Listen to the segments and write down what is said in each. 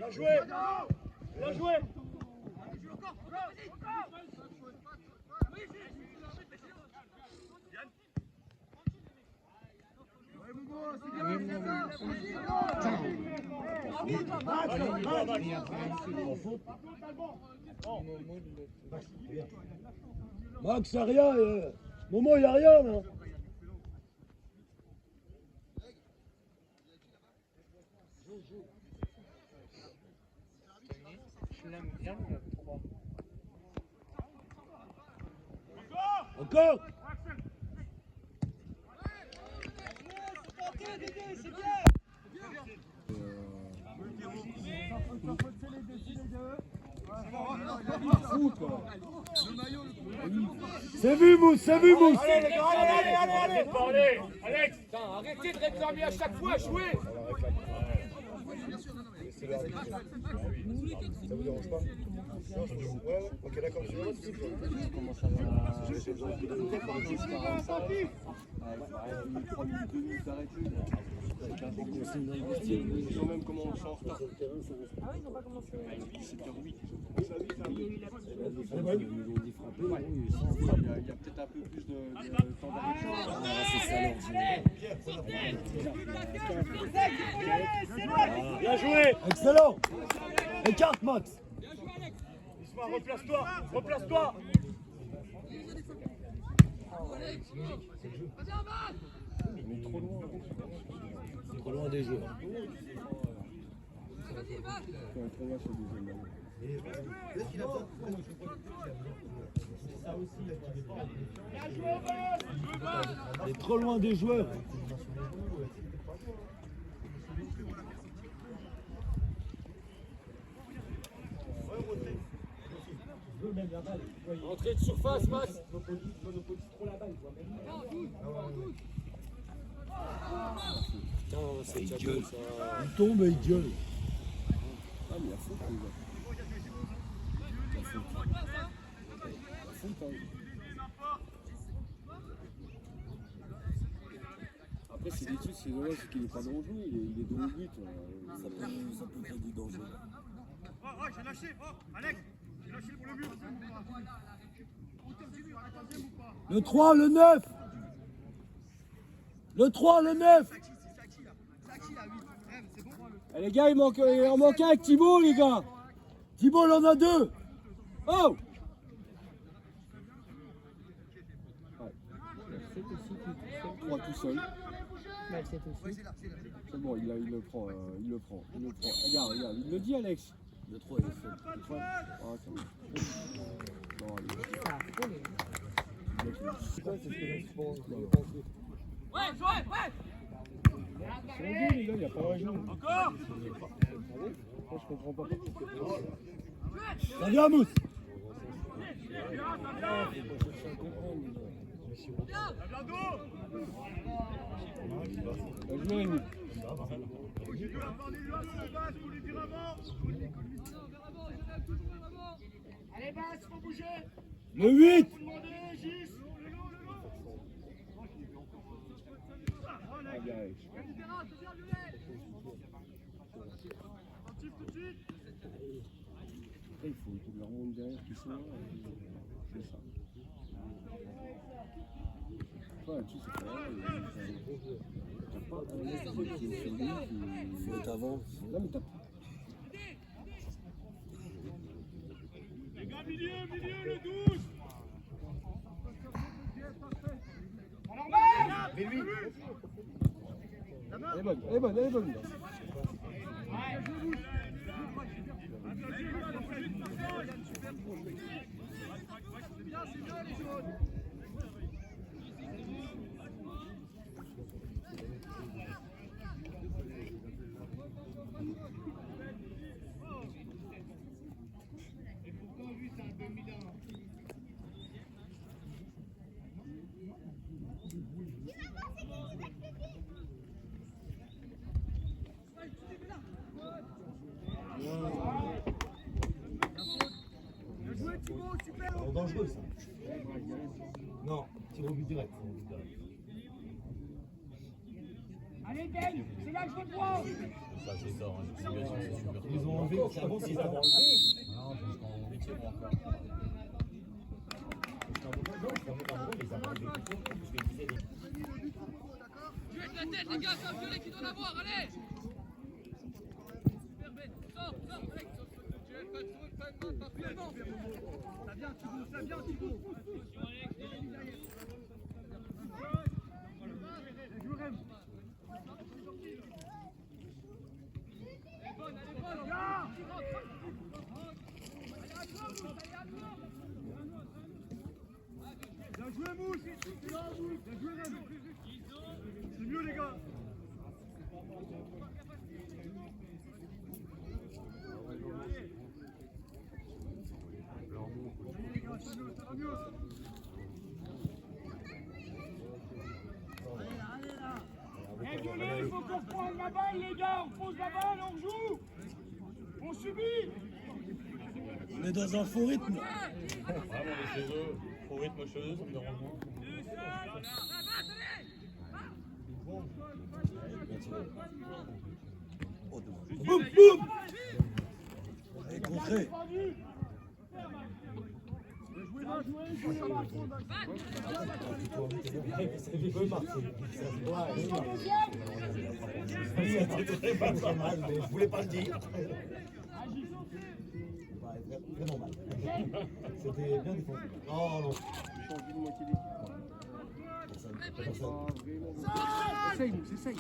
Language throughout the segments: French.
Bien joué. Bien joué. Max, y'a rien. Momo, y'a rien là. Je l'aime bien le 3. Encore. C'est vu, Mousse, c'est vu, Mousse. Allez, les gars, allez, Alex, arrêtez de réclamer à chaque fois, jouez. Ça vous dérange pas? Ouais, ok, d'accord, je vais Comment ça va? J'ai besoin de 3 minutes, 2 minutes d'arrêter. Ils ont même comment on s'en retard. Ah oui, ils n'ont pas commencé. 17h08. Il y a peut-être un peu plus de temps d'arrêt. Bien joué. Excellent. Écarte, Max. Replace-toi, replace-toi. Trop loin des jeux. Il est trop loin des joueurs. Entrée de surface, Max. Il gueule. Il tombe et il gueule. Ah, mais la faute, les gars. La faute, Après, c'est des trucs, c'est dommage qu'il n'est pas dangereux, il est dans le but. Ça peut créer du danger. Oh, j'ai lâché, Alex, j'ai lâché pour le mur. Le 3, le 9. Le 3, le 9. Eh, les gars, il en manque un avec Thibaut, les gars. Thibaut, il en a 2. Oh! Trois tout seul. C'est bon, il le prend, il le prend. Regarde, il le dit, Alex. Le 3, il est fait. Ah, c'est bon. Non, allez. Ouais. C'est un gars, les gars, il n'y a pas de raison. Encore. Je comprends pas. Ça vient, Mousse. Allez, Bas, faut bouger. Le 8. Il faut que leur monde derrière qui soit là. C'est ça. Ouais, tu sais pas. T'as pas un mec qui est sur lui qui. Faut être avant. Non, mais t'as. Les gars, milieu, le 12. Mais lui, Elle est bonne. c'est dangereux ça. Non, tir au but direct. Allez, Ben, c'est là que je te prends. là, c'est ça. Ils ont enlevé, c'est avant qu'ils ont enlevé. Non, jusqu'en 8e encore. Jouez de la tête, les gars, c'est un violet qui doit l'avoir, allez! Super Ben, sors, Alex, pas plus avant. Ça vient, Thibaut. Bien joué, Mousse. Bien joué, Rem. C'est mieux, les gars. Ça va mieux. Eh, Violet, il faut qu'on reprenne la balle, les gars. On pose la balle, on joue. On subit. On est dans un faux rythme. Ouais, on est chez eux. Au rythme chez eux, ça me dérange moins. Boum, boum. Allez, contré. Je voulais pas le dire. Vraiment mal. C'était bien défendu. Non, non. Essaye, Mousse, essaye.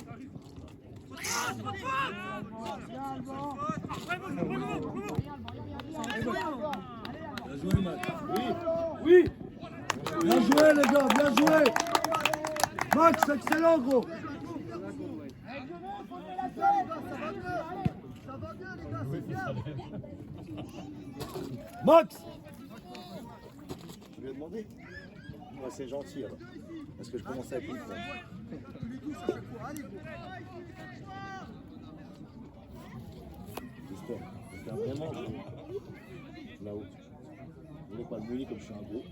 Bien joué, Max. Oui. Bien joué, les gars, bien joué. Max, excellent, gros. Max. Tu lui as demandé? Ouais, c'est gentil alors. Parce que je commençais à comprendre. J'espère vraiment là-haut. Je voulais pas le mouiller comme je suis un gros.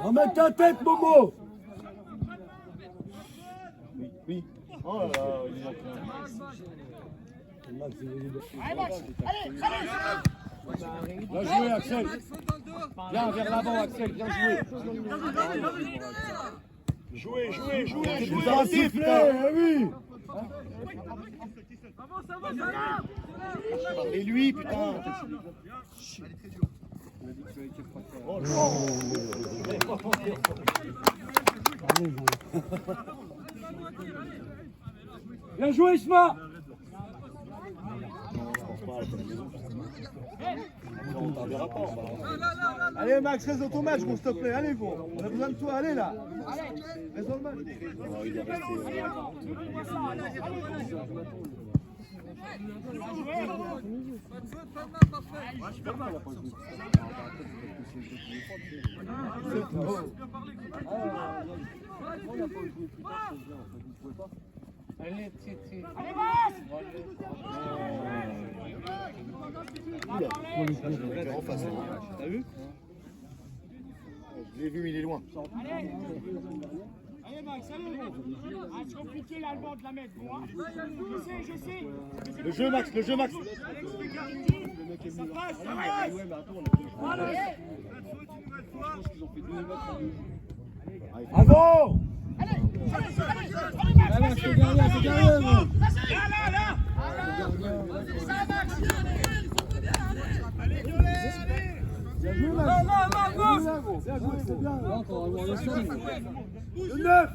Remets ta tête, Momo. Oui, oui. Oh là là, il manque Bien joué, Axel. Viens vers l'avant, Axel. Bien joué. Jouez. Vous avez sifflé, eh oui. Et lui, putain. Oh là Bien joué, Isma. on t'enverra pas. Allez, Max, reste dans ton match, s'il te plaît. Allez, vous. On a besoin de toi. Allez, là. Reste dans le match. Il doit rester. Allez, En face. T'as vu? Je l'ai vu, il est loin. Allez, Max, allez. Ah, c'est compliqué, l'allemand de la mettre, moi. Je sais. Le jeu, Max, le jeu, Max. Ça passe, ça passe. Avant. Le 9.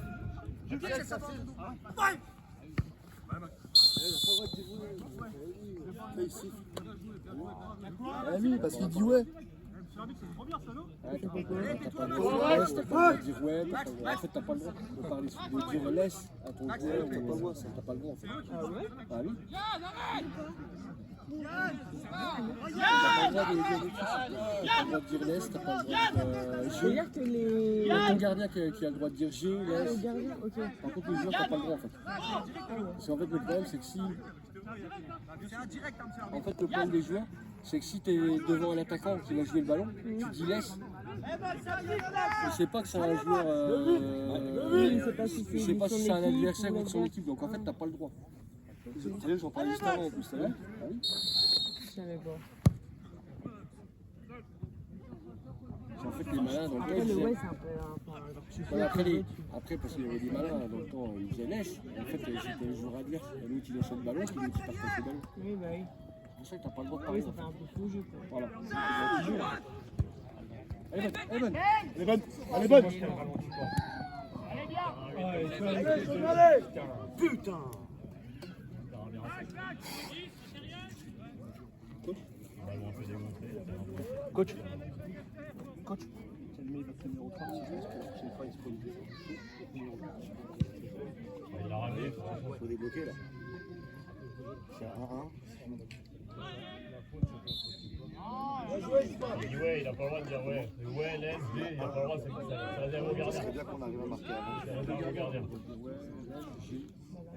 Oui, parce qu'il dit ouais. T'as pas le droit de dire ouais, en fait t'as pas le droit de parler, de dire laisse à ton joueur, t'as pas le droit, t'as pas le droit en fait. Ah oui. T'as pas le droit de dire des trucs, t'as pas le droit de dire laisse, t'as pas le droit de G. Il y a ton gardien qui a le droit de dire G, laisse. Par contre les joueurs t'as pas le droit en fait. Parce qu'en fait le problème c'est que si... En fait le problème des joueurs, c'est que si tu es devant un attaquant qui va jouer le ballon, tu dis laisse. Je sais pas que c'est un joueur. Je sais pas si c'est un adversaire ou de son équipe, donc en fait t'as pas le droit. Tu sais, j'en parlais juste avant en plus, ça va? Je savais pas. En fait, les malins, dans le temps, Après, ils le faisaient... ouais, c'est un peu. Enfin, tu fais Ouais, après, tu veux, après, parce qu'il y avait des malins, dans le temps, ils faisaient lèche. En fait, c'était le joueur adverse. Et lui, il lâchait le ballon, puis lui, qui partait ce ballon. Oui, bah oui. C'est pour ça que t'as pas le droit de Ah oui, parler. ça fait un peu faux jeu, quoi. Voilà. C'est un petit jeu. Elle est bonne, elle est bonne. Elle est bonne, elle est bonne. Allez bien. Allez, putain. Coach. Coach. C'est le meilleur numéro 3, c'est juste que chaque fois il se pose des il faut débloquer là. C'est 1-1. Ouais, il a pas le droit de dire ouais. Ouais, laisse, il a pas le droit, c'est réservé au gardien. C'est bien qu'on arrive à marquer avant. C'est réservé au gardien.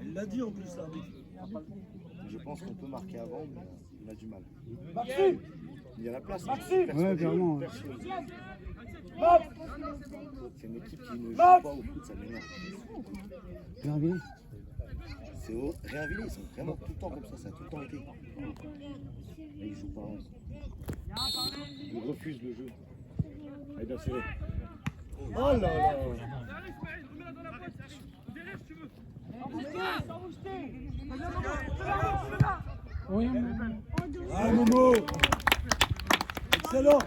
Il l'a dit en plus, là. Je pense qu'on peut marquer avant, mais on a du mal. Maxime. Il y a la place. Ouais, clairement. C'est une équipe qui ne joue pas au foot, ça m'énerve. Réinvillé. C'est Réinvillé, ils sont vraiment tout le temps comme ça a tout le temps été. Mais ils jouent pas. Ils refusent le jeu. Allez, bien serré. Oh là là. Allez, Ismaël, remets-la dans la boîte, allez. Derrière, si tu veux. Oui, Ah, Momo. Excellent.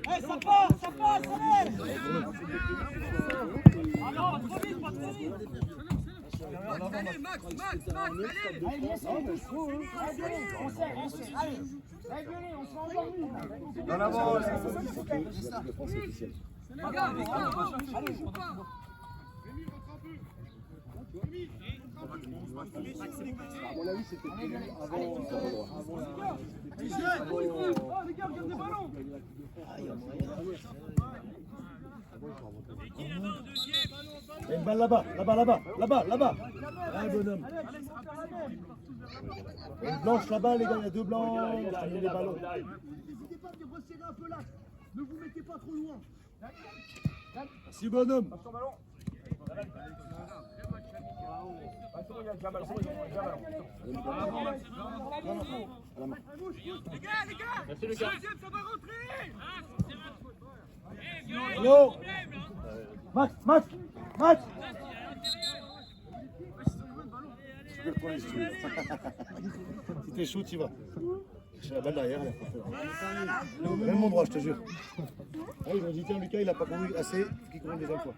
Eh, ça passe, allez. Ah non, trop vite, pas trop vite. Allez, Max, allez. Allez, laissez-les tous. Allez, Violet, on serre, allez. Allez, Violet, on se fait endormir. Dans l'avant, C'est défense officielle. Regarde, Allez, joue pas. Rémi, rentre un peu. Rémi. À mon avis, c'était prévu avant. Oh, les gars, regarde le ballon. Il y a une balle là-bas. Allez, bonhomme. Il y a une blanche là-bas, les gars, il y a deux blancs. On va les ballons. N'hésitez pas de resserrer un peu l'axe. Ne vous mettez pas trop loin. Merci, bonhomme. Les gars. Deuxième, ça va rentrer. Allô. Max. Tu peux le prendre si tu veux. Si t'es chaud, tu y vas. J'ai la balle derrière, il a pas fait. Même mon droit, je te jure. Ah, ils ont dit, tiens, Lucas, il a pas couru assez, il faut qu'il court une deuxième fois.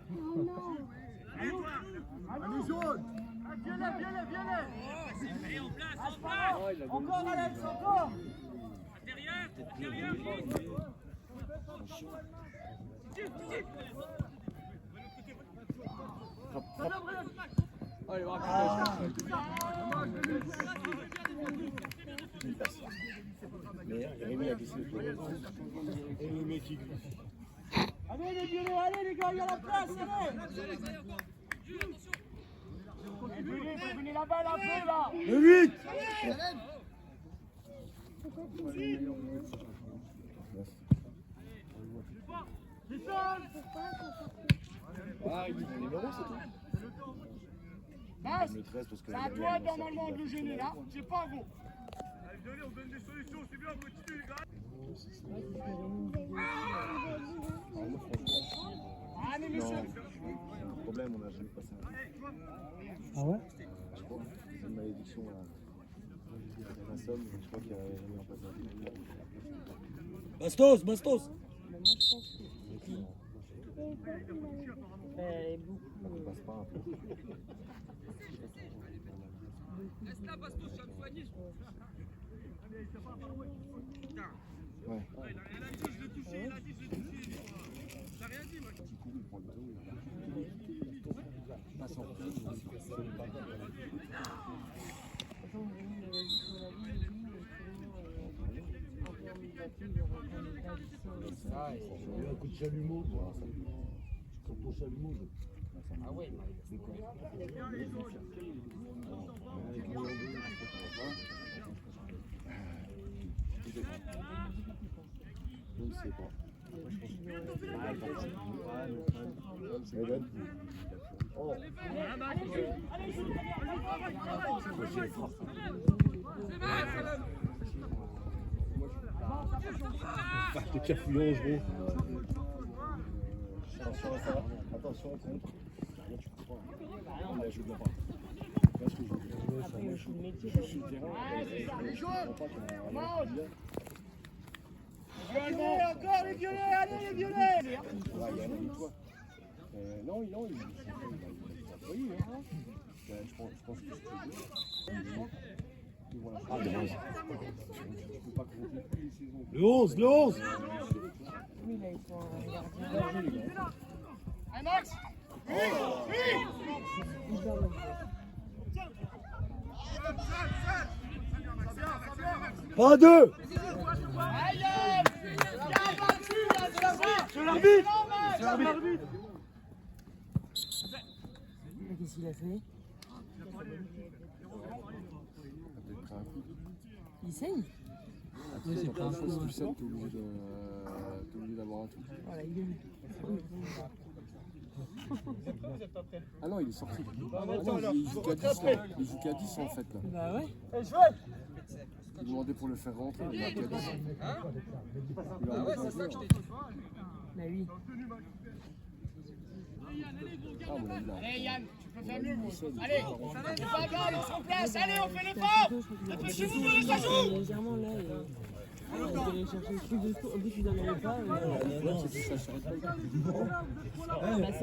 Allez, jaune. Allez, en place. Encore, Alex, encore. Derrière. Mais Rémi a glissé le tour. Et le mec qui glisse. Allez, les violets, allez, les gars, il y a la place, allez. Venez la balle un peu, là. Le 8. Ah, il dit le numéro, c'est tout. Max, Le 13 parce que. c'est à toi normalement de le gêner, là. C'est pas vous. Allez, venez, on donne des solutions, c'est bien, continue les gars. Allez, Non, monsieur. c'est un problème, on n'a jamais passé un. Ah ouais? Je crois. C'est une malédiction là. La somme, je crois qu'il y a jamais en passé un. Bastos. mais moi, je pense que si. Elle est beaucoup. On passe pas un peu. Laisse-la, Bastos, je viens de soigner. Ouais. Elle a dit, je l'ai touché, il a dit, je l'ai touché. T'as rien dit, Max. J'ai eu un coup de chalumeau. Quand ton chalumeau. Ah ouais, Je ne sais pas. Eden. T'es cafouillon, gros. Attention à ça. Attention au compte. Là, tu peux pas. Non, mais je veux bien pas. Là, ce que je veux dire. Après, je suis le métier. Je suis le terrain. Je comprends pas qu'on a un là. Violets, encore les violets, allez les violets. Ouais, il y en a une toi. Non, il a envoyé. Hein. Je pense que c'est voilà. Ah, dommage. Tu peux pas compter tous les saisons. Le 11, le 11. Oui, là, ils sont en gardien. Allez Max. Pas deux. C'est l'arbitre. C'est l'arbitre. Qu'est-ce qu'il a fait? Il saigne? Après, c'est pas un chose plus simple, t'es obligé d'avoir un truc. Voilà, il est où? Ah non, il est sorti. Ah non, il joue qu'à 10 là. Il joue qu'à 10 en fait là. Bah ouais. Il demandait pour le faire rentrer, il joue qu'à 10. Ah ouais, c'est ça que je t'ai dit. Bah oui. Ah, mon avis, là. Allez Yann, tu peux faire mieux. Allez, c'est pas grave, on se replace. Allez, on fait l'effort. Dépêchez-vous, allez, ça joue. Légèrement là. Il allait chercher plus de tours. En plus, il n'en avait pas.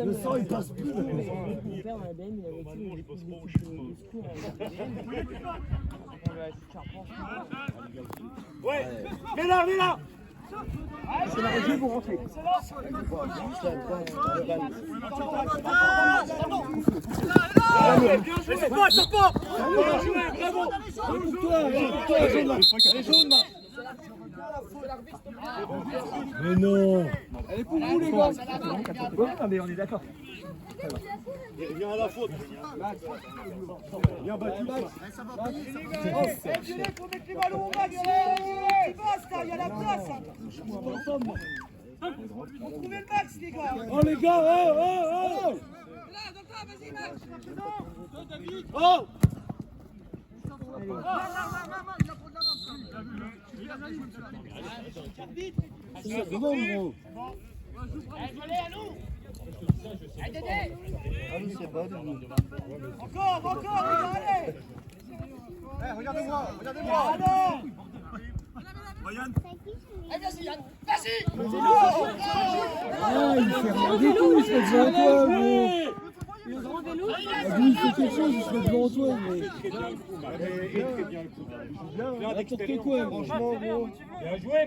Le sang, il passe plus. Mon père, on a BM, il avait tué des secours. Ouais, mets là. C'est la régie pour rentrer. C'est pas. Bravo. Les jaunes, là. Mais non. Elle est pour vous les gars. Mais on est d'accord. Viens à la faute. Bien battu. Violet, faut mettre les ballons au max. Tu passes là, il y a la place. Trouvez le max les gars. Oh les gars, oh. Vas-y, Max. Oh. C'est devant, gros. Allez, Violet, à nous. Allez, Dédé. Ah oui, c'est bon. Encore, les gars, allez. Regardez-moi. Alors. Allez, vas-y, Yann. Vas-y. Ah, il fait rien du tout, il se met devant toi, gros. Le grand vélo? Ah, lui, il fait quelque chose, il se met devant toi, mais... N'importe quoi, franchement, gros.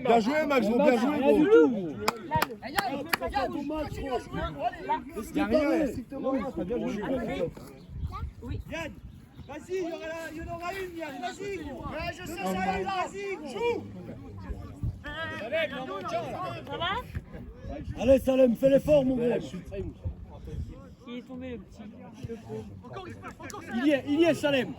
Bien joué, Max, gros, bien joué, Rien gros. du tout, gros. Yann, Il y a rien, strictement rien, t'as bien joué. Yann, vas-y, il y en aura une, Yann, vas-y, gros. Ouais, je sais, ça arrive, vas-y, gros. Joue. Ça va? Allez, Salem, fais l'effort, mon gros. Il est tombé le petit. Le pauvre. Il y est, Salem.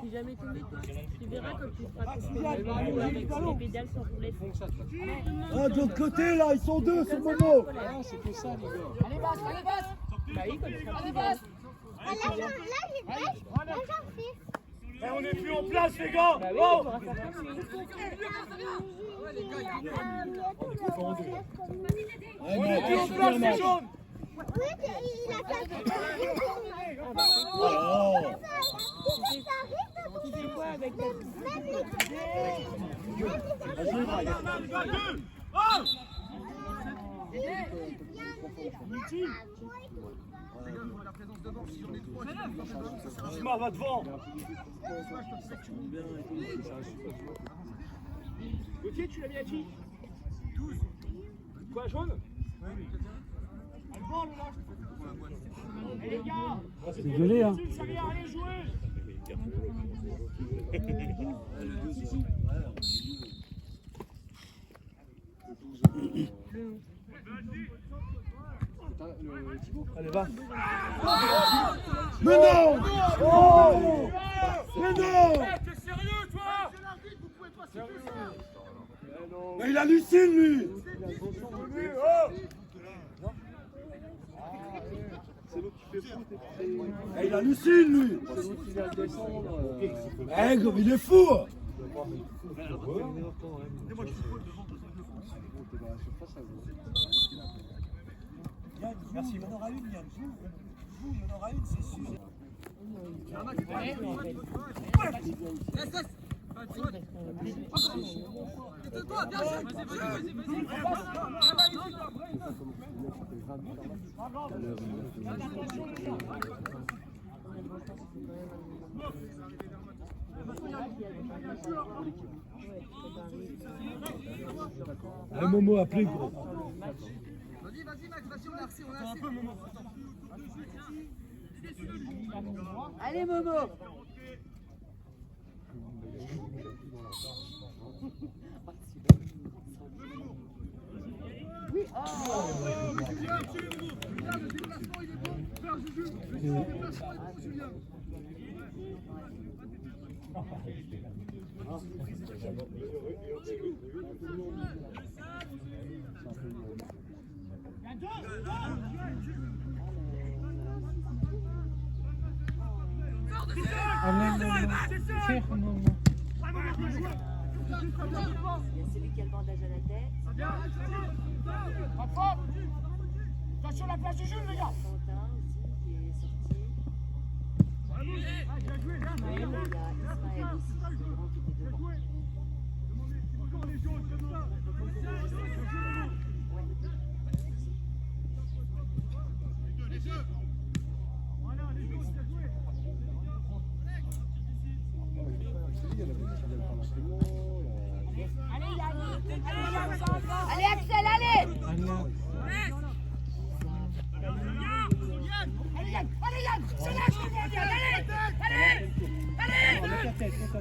Si jamais tombé, tu verras quand tu feras ton avec les pédales sur les fonds. Ah, de l'autre côté, là, ils sont deux, c'est Momo. Allez, Basse. Bah oui, quand tu feras Allez, plus Basse. On est plus en place, les gars. Bah oui, Oh. tu pourras faire comme lui. On est plus en place, les jaunes. Tu fais quoi avec ta... Smart va devant. Gauthier, tu l'as mis à qui? 12. Quoi, jaune? Elle vole, là. Et les gars, C'est violet, hein. ça vient aller jouer. Allez, va. Mais non! Oh! Mais non! T'es sérieux, toi? Mais il hallucine, lui! Eh, il hallucine, lui! Eh, comme il est fou! Merci, il y en aura une, Yann. Vous, il y en aura une, c'est sûr. Un Momo a pris, gros. Vas-y, Max, vas-y, on a reçu, on a un peu, Momo. Allez, Momo. Oui, celui qui a le bandage à la tête. Attention la place du Jules, les gars. Quentin aussi qui est sorti. Et il y a Ismaël aussi, le grand qui était devant. allez, Axel, allez.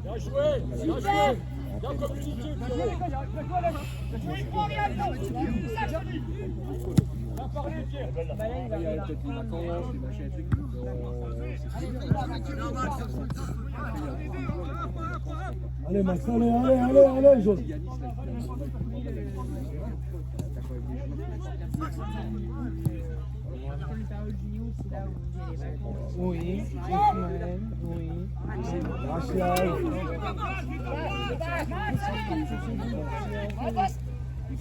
Bien joué, bien joué. Bien communiqué, Pierrot. Bien parlé, Pierre. Allez, Max, allez, jaune. Oui, Ismaël, oui.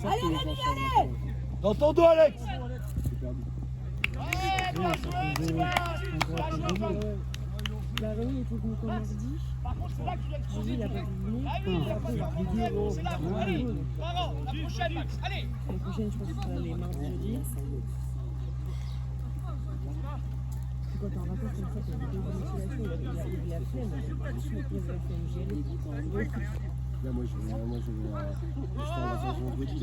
Allez. Dans ton dos, Alex. La réunion était venue mardi. Mardi, il a pas pu venir. C'est là, allez. Bravo, la prochaine, Max, allez. La prochaine, je pense que ça va aller mardi, jeudi. Quand t'es en vacances comme ça, t'as une vidéo de motivation, il a la flemme. Je me pose la flemme, j'y allais. Là, moi, je vais en vacances vendredi.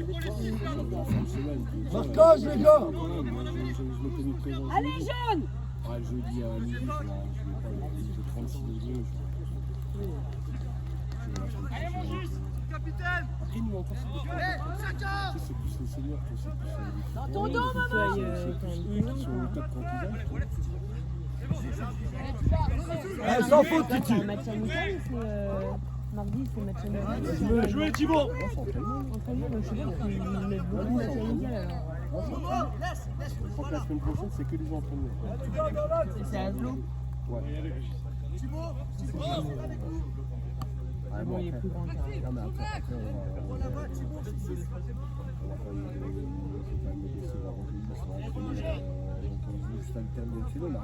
Marquage, les gars. Je me connais présent. Allez, jaune. Ouais, jeudi à midi, je vais pas 36 degrés. Allez, mon Gis, capitaine. Après, nous, encore, c'est plus les seniors que c'est plus les Dans ton dos, maman. c'est plus eux qui sont au top quand ils arrivent. Eh, sans faute, Titi. C'est un match amical ou c'est mardi, c'est match amical. Tu veux jouer, Thibaut? Entraînement, je sais pas qu'ils mettent beaucoup de match amical alors. Je crois que la semaine prochaine, c'est que des entraînements. C'est à Aslo. Ouais. Ah, Bon, il est plus grand. Non, mais après on va quand même négocier la revue. Donc, juste un terme de kilo, on a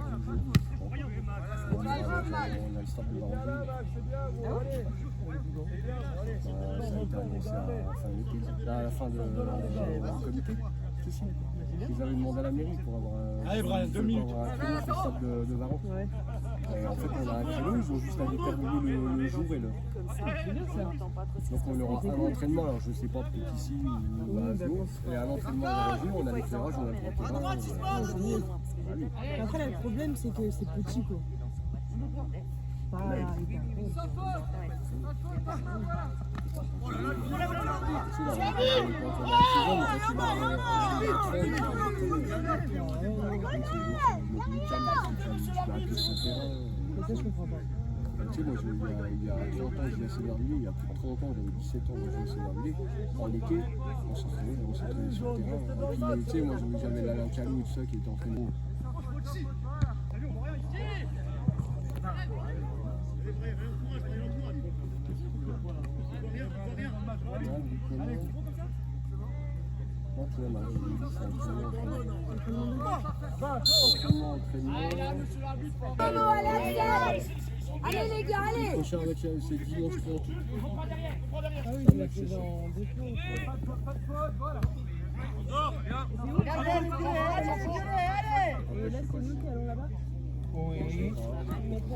on a le stop de la revue. Ça a été annoncé à la fin de leur comité. Ils avaient demandé à la mairie pour avoir Allez, Brian, 2 minutes. pour avoir un créneau sur le stade de Varon. Ouais. Et en fait, on a un créneau, ils ont juste à déterminer le jour et l'heure. Donc on aura un entraînement, alors je ne sais pas peut-être ici ou à Aslo, et à l'entraînement à la région, on a l'éclairage, on a le trottoir. Après, le problème, c'est que c'est petit, quoi. Pas hyper gros. Ça, je comprends pas. Tu sais, moi, il y a 30 ans, je viens à Séverneville, il y a plus de 30 ans, j'avais 17 ans, moi, je viens à Séverneville. En été, on s'entraînait sur le terrain. Et puis, tu sais, moi, j'avais l'Alain Calou et tout ça qui était entraîné. Allez les gars, allez! Prochain avec c'est dimanche 30. Ah oui, il a fait dans 2 jours. Et là, c'est nous qui allons là-bas? Oui.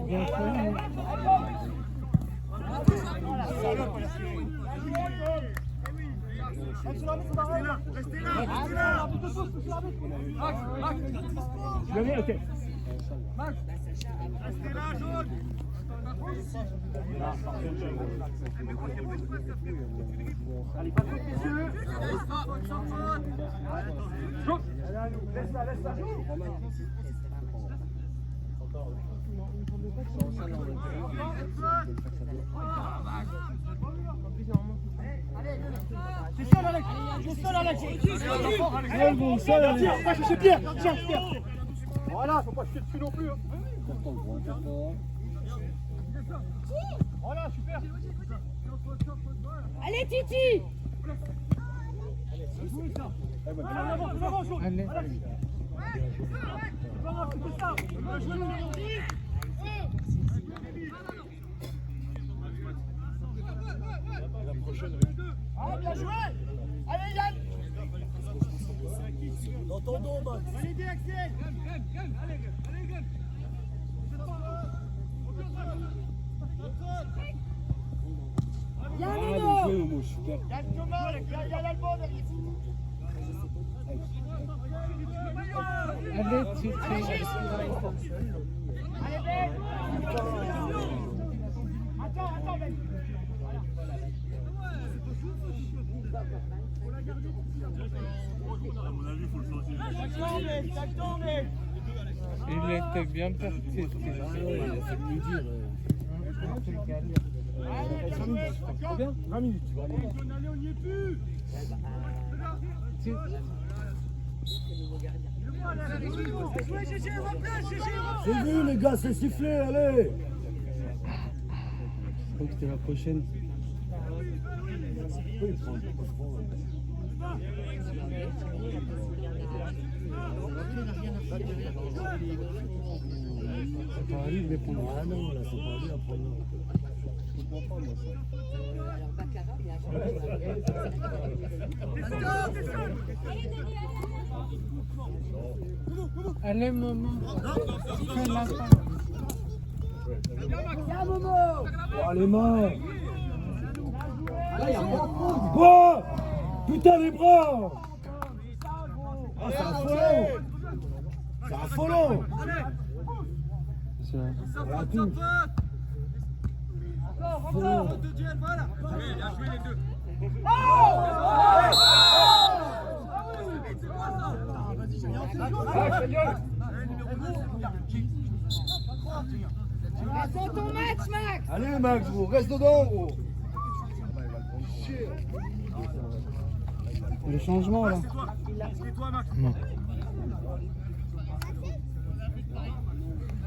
Bien sûr. Je viens, ok. Allez, pas trop, messieurs. Go. Laisse-la, laisse-la. C'est seul, Alex. C'est seul, Alex. Seul, Alex. Va chercher Pierre. Tiens, Pierre. Voilà, faut pas jeter dessus non plus. Voilà, super. Allez Titi! Allez. Ah, bien joué! Allez Yann! Dans ton dos, Max! Allez, Axel! Yann Nino! Yann Thomas, il y a l'Allemand derrière. Allez, Titi. Allez, Ben! Attends, Ben! Il était bien parti. Combien? 20 minutes. On n'y est plus. C'est vu les gars, c'est sifflé, allez. Je crois que c'était la prochaine. C'est pas à lui de répondre. Ah non, là, c'est pas à lui à prendre. Je comprends pas, moi, ça. Allez, maman. Fais la fin. Viens Momo! Oh, les mains. Quoi? Putain, les bras. Ah, c'est un folon. C'est un folon. Voilà tout. Folon. Attends ton match, Max! Allez, Max, gros, reste dedans, gros. Le changement, là. C'est toi, Max.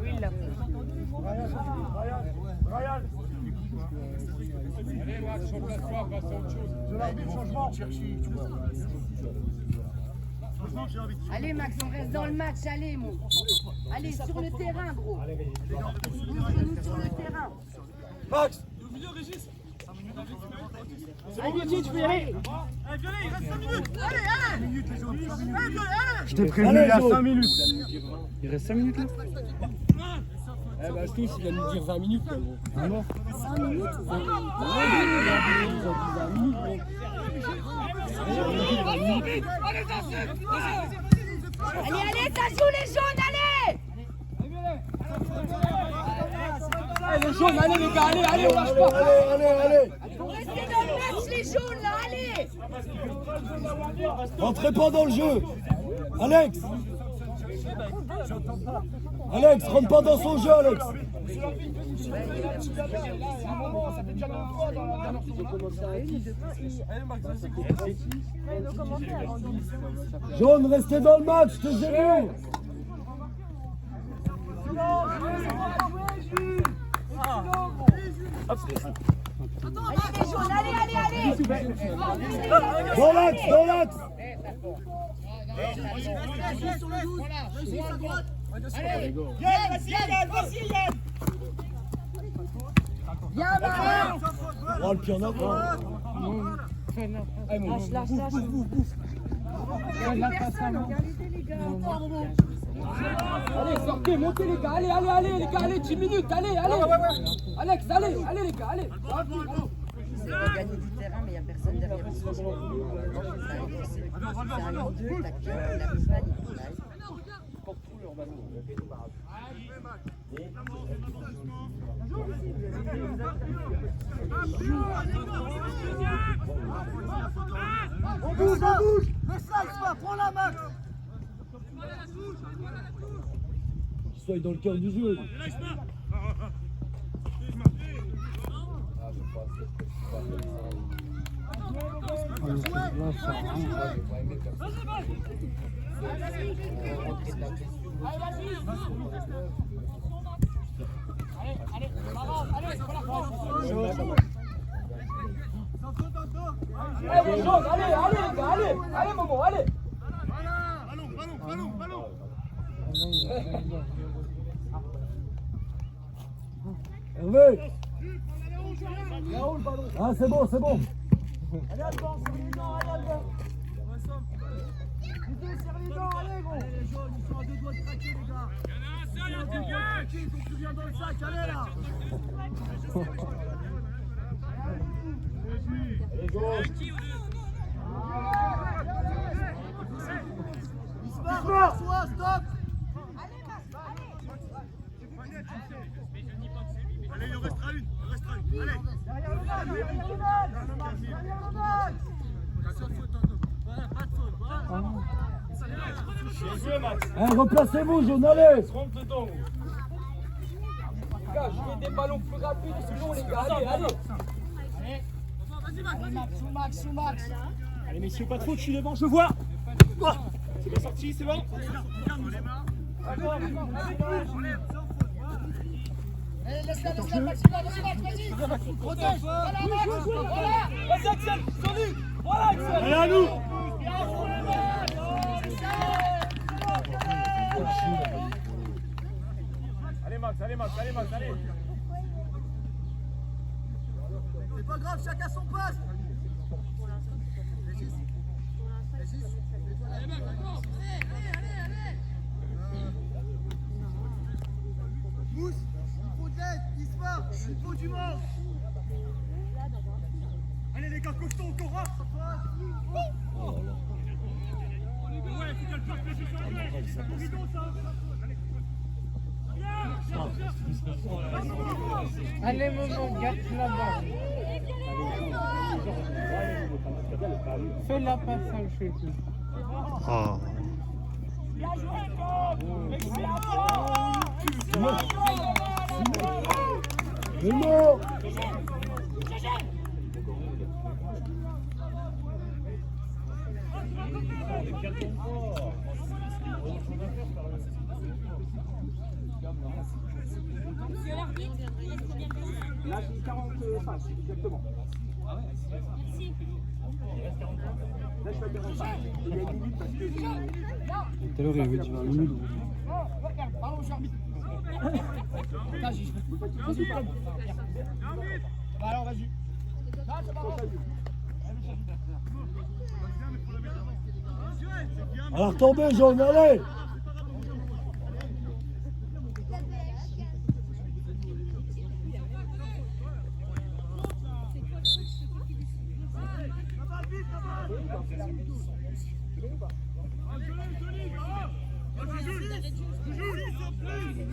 Oui, il l'a fait. Ryan. Allez, Max, remplace-toi, passe à autre chose. De l'arbitre, changement. Allez Max, on reste dans le match, allez mon. Allez, sur le terrain, gros. Montre-nous sur le terrain. Max. Allez, Violet, tu peux y aller. Il reste 5 minutes. Allez. Je t'ai prévenu il y a 5 minutes. Il reste 5 minutes là? Eh ben, Stouss, il vient de nous dire 20 minutes, là, gros. Ah non? 5 minutes ou 20 minutes? Allez, ça joue les jaunes, allez! Allez, les jaunes, allez, les gars, allez, on lâche pas. Allez. Faut rester dans le match, les jaunes, là, allez! Rentrez pas dans le jeu. Alex. Alex, rentre pas dans son jeu, Alex. Jaune, restez dans le match, taisez-vous. Dans l'axe, dans l'axe. Oh, le pied en avant. Allez, sortez, montez les gars, allez les gars, allez, 10 minutes, allez. Alex, allez les gars, allez. C'est de gagner du terrain, mais il n'y a personne derrière. C'est un ligne 2, tac, la Brisbane, il porte tout leur ballon. On bouge. Laisse ça, prends la max. Sois dans le cœur du jeu. Allez, Momo, allez. Ballon. Hervé. Ah, c'est bon. Allez, Alban, serre les dents, allez, Alban. Serre les dents, allez, gros. Allez, les jaunes, ils sont à 2 doigts de craquer, les gars. Il y en a un seul, il faut que tu viennes dans le sac, allez, là. Allez, gauche. Soit, stop. Allez, il en restera une. Allez. Derrière le match, derrière le match. Pas de faute, voilà. Eh, replacez-vous, jaune, allez. Rentre dedans. Les gars, je veux des ballons plus rapides, sinon les gars, allez. Vas-y, Max. Allez, messieurs, pas de faute, je suis devant, je vois. C'est bien sorti, c'est bon. Allez, laisse-la, Max, vas-y. Protège. Voilà, Max. Voilà. Vas-y, Axel, solide. Voilà, Axel. Allez, à nous. Allez, Max, allez. C'est pas grave, chacun son poste. Mousse, il faut de l'aide, Isma, il faut du monde. Allez les gars, costaud encore. Allez, Momo, garde là-bas. Fais la passe à le chef. Bien joué, Tom. Nemo. Là, j'ai 45, exactement. Merci. Là, je fais 45. Il y a une minute parce que... Tout à l'heure, il avait dit 20 minutes. Regarde, pardon, je suis arbitre. Vas-y, Tom. Alors, vas-y. Alors, tombez, jaune, allez.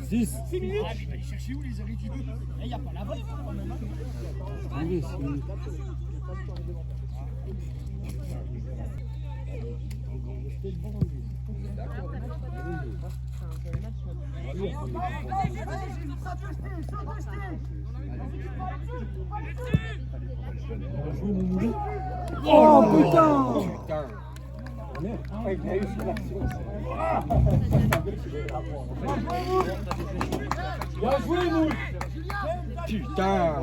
Six. 6 minutes. Il va aller chercher où les héritiers? Il n'y a pas la vraie quand même. Allez, c'est... Oh putain! Bien joué, Mousse! Putain!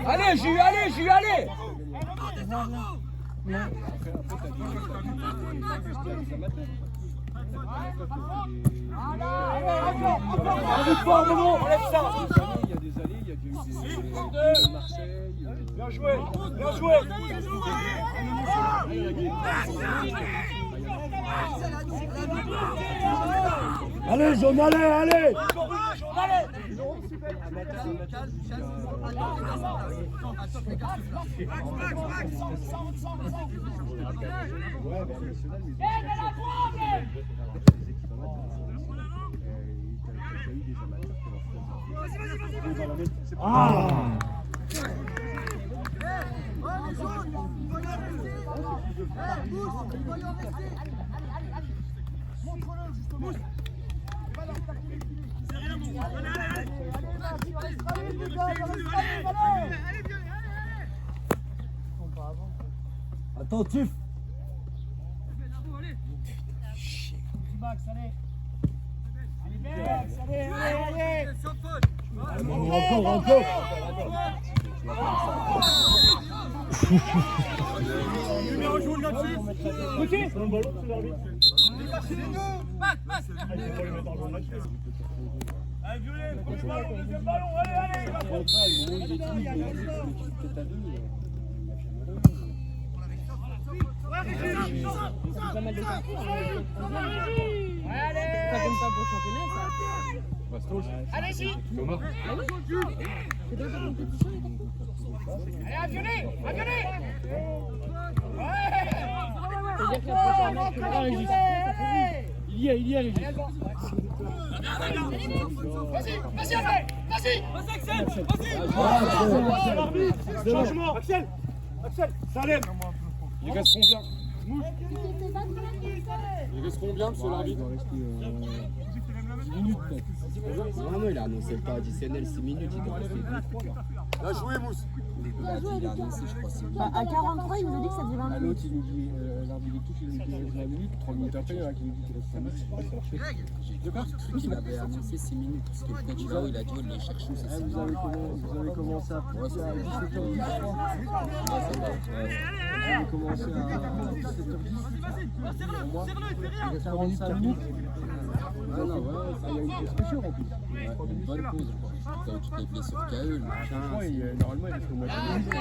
Allez, Jules, allez! Il y a des allées, il y a du Marseille. Bien joué, bien joué! Allez, jaune, allez! Ah! Attentif! Encore! Numéro jaune là-dessus! Côté! Sur le ballon, c'est l'arbitre. Allez, Violet, premier ballon, deuxième ballon, allez! Pas mal de temps. Pas comme ça pour le championnat, ça. Bastos. Allez-y! Thomas. C'est dans ta compétition, les Allez, à Violet! C'est-à-dire que la prochaine match que là, Régis. Il y est, Régis. Vas-y, Axel! Vas-y! Changement! Axel, Salem! Il reste combien? Il reste combien, monsieur l'arbitre? Il doit rester 10 minutes peut-être. Non, il a annoncé le temps additionnel 6 minutes, il doit rester 2. Bien joué, Mousse. Il a annoncé, je crois, 6 minutes. À 43, il nous a dit que ça faisait 20 minutes. L'autre, il nous dit, l'arbitre du touche, il nous dit 20 minutes. 3 minutes après, il y en a qui nous dit qu'il reste 5 minutes. J'ai cru qu'il avait annoncé 6 minutes. Parce que le coach, il a dit, on les cherche, c'est 6 minutes. Vous avez commencé à 17h10, je crois. Vous avez commencé à 17h10. Pour moi, il reste 45 minutes. Ah non, ouais, il y a une pause spéciale en plus. Ouais, une bonne pause, je crois. T'as eu toutes les blessures qu'il y a eu, le machin. Normalement, il reste au moins 10 minutes.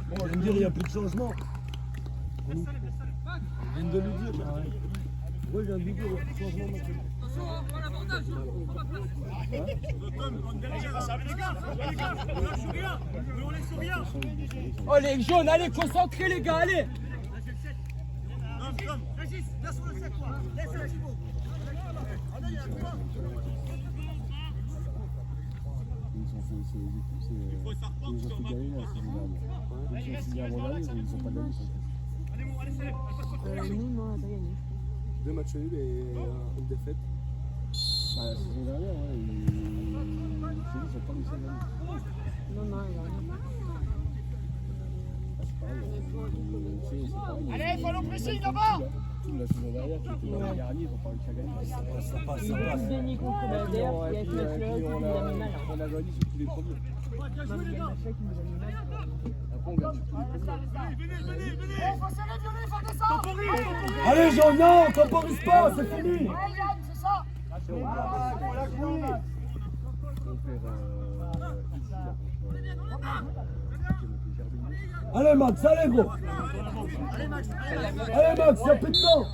Bon, je vais me dire, il n'y a plus de changement. Je viens de lui dire. Moi, je viens de lui dire, il n'y a plus de changement maintenant. Oh, les jaunes, allez, concentrez, les gars, allez! Ils ont fait gagner la saison dernière. Ils ont signé avant l'année, mais ils n'ont pas gagné. Nous, non, on n'a pas gagné. 2 matchs nuls et une défaite. Bah, la saison dernière, ouais, ils n'ont pas réussi à gagner. Non, il n'y a rien. C'est pareil. Allez, ballon pressing là-bas! La saison dernière, qui était dans les derniers, ils n'ont pas réussi à gagner. Ça passe. Ils ont gagné contre Bader, et avec le club, ils nous a mis mal. On a gagné sur tous les premiers. Même il y a un chèque qui nous a mis mal. Après, on gagne sur tous les premiers. Allez, jaune, non, temporise pas, c'est fini. On perd ici, là, contre... Allez Max, allez gros. Allez Max, y'a plus de temps.